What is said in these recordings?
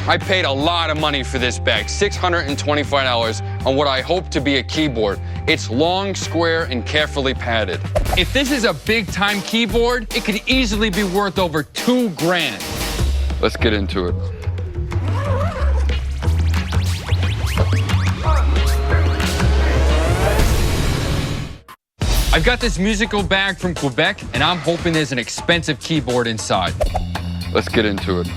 I paid a lot of money for this bag, $625 on what I hope to be a keyboard. It's long, square, and carefully padded. If this is a big-time keyboard, it could easily be worth over $2 grand. Let's get into it. I've got this musical bag from Quebec, and I'm hoping there's an expensive keyboard inside. Let's get into it.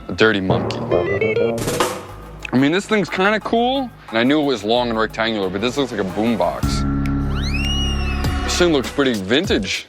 A dirty monkey. I mean, this thing's kind of cool, and I knew it was long and rectangular, but this looks like a boombox. This thing looks pretty vintage.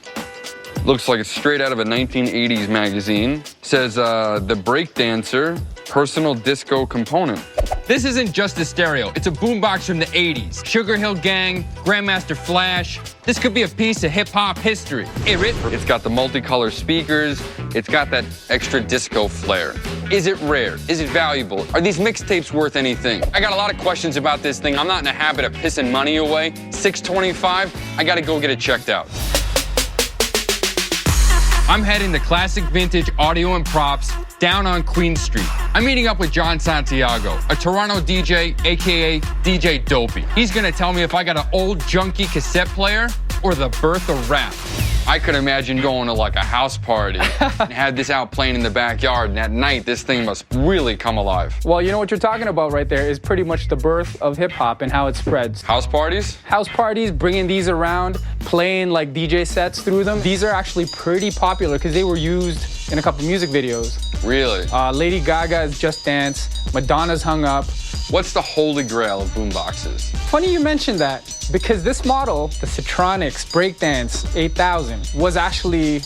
Looks like it's straight out of a 1980s magazine. Says, the breakdancer, personal disco component. This isn't just a stereo, it's a boombox from the 80s. Sugar Hill Gang, Grandmaster Flash. This could be a piece of hip-hop history. It's got the multicolor speakers. It's got that extra disco flair. Is it rare? Is it valuable? Are these mixtapes worth anything? I got a lot of questions about this thing. I'm not in the habit of pissing money away. $625, I gotta go get it checked out. I'm heading to Classic Vintage Audio and Props down on Queen Street. I'm meeting up with John Santiago, a Toronto DJ, AKA DJ Dopey. He's gonna tell me if I got an old junky cassette player or the birth of rap. I could imagine going to like a house party and had this out playing in the backyard, and at night this thing must really come alive. Well, you know what you're talking about right there is pretty much the birth of hip-hop and how it spreads. House parties? House parties, bringing these around, playing like DJ sets through them. These are actually pretty popular because they were used in a couple music videos. Really? Lady Gaga's Just Dance, Madonna's Hung Up. What's the holy grail of boomboxes? Funny you mentioned that, because this model, the Citronics Breakdance 8000, was actually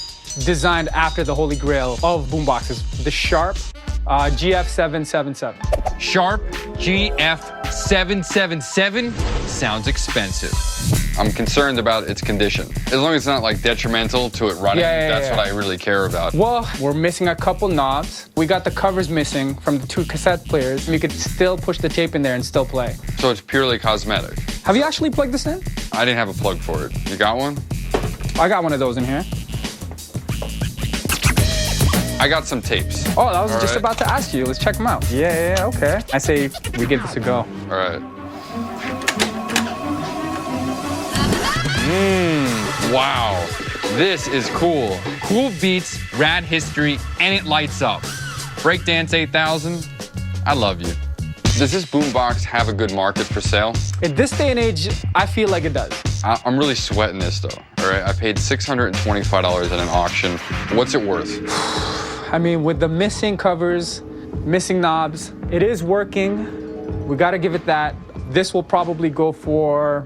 designed after the holy grail of boomboxes, the Sharp GF777. Sharp GF777 sounds expensive. I'm concerned about its condition. As long as it's not like detrimental to it running, that's what I really care about. Well, we're missing a couple knobs. We got the covers missing from the 2 cassette players. You could still push the tape in there and still play. So it's purely cosmetic. Have you actually plugged this in? I didn't have a plug for it. You got one? I got one of those in here. I got some tapes. Oh, I was just about to ask you. Let's check them out. Yeah, okay. I say we give this a go. All right. Wow. This is cool. Cool beats, rad history, and it lights up. Breakdance 8000, I love you. Does this boombox have a good market for sale? In this day and age, I feel like it does. I'm really sweating this though, all right? I paid $625 at an auction. What's it worth? I mean, with the missing covers, missing knobs, it is working. We gotta give it that. This will probably go for...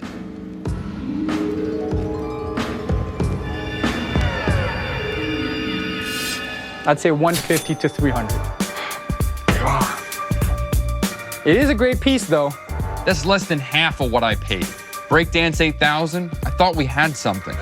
I'd say 150 to 300. It is a great piece though. That's less than half of what I paid. Breakdance 8000, I thought we had something.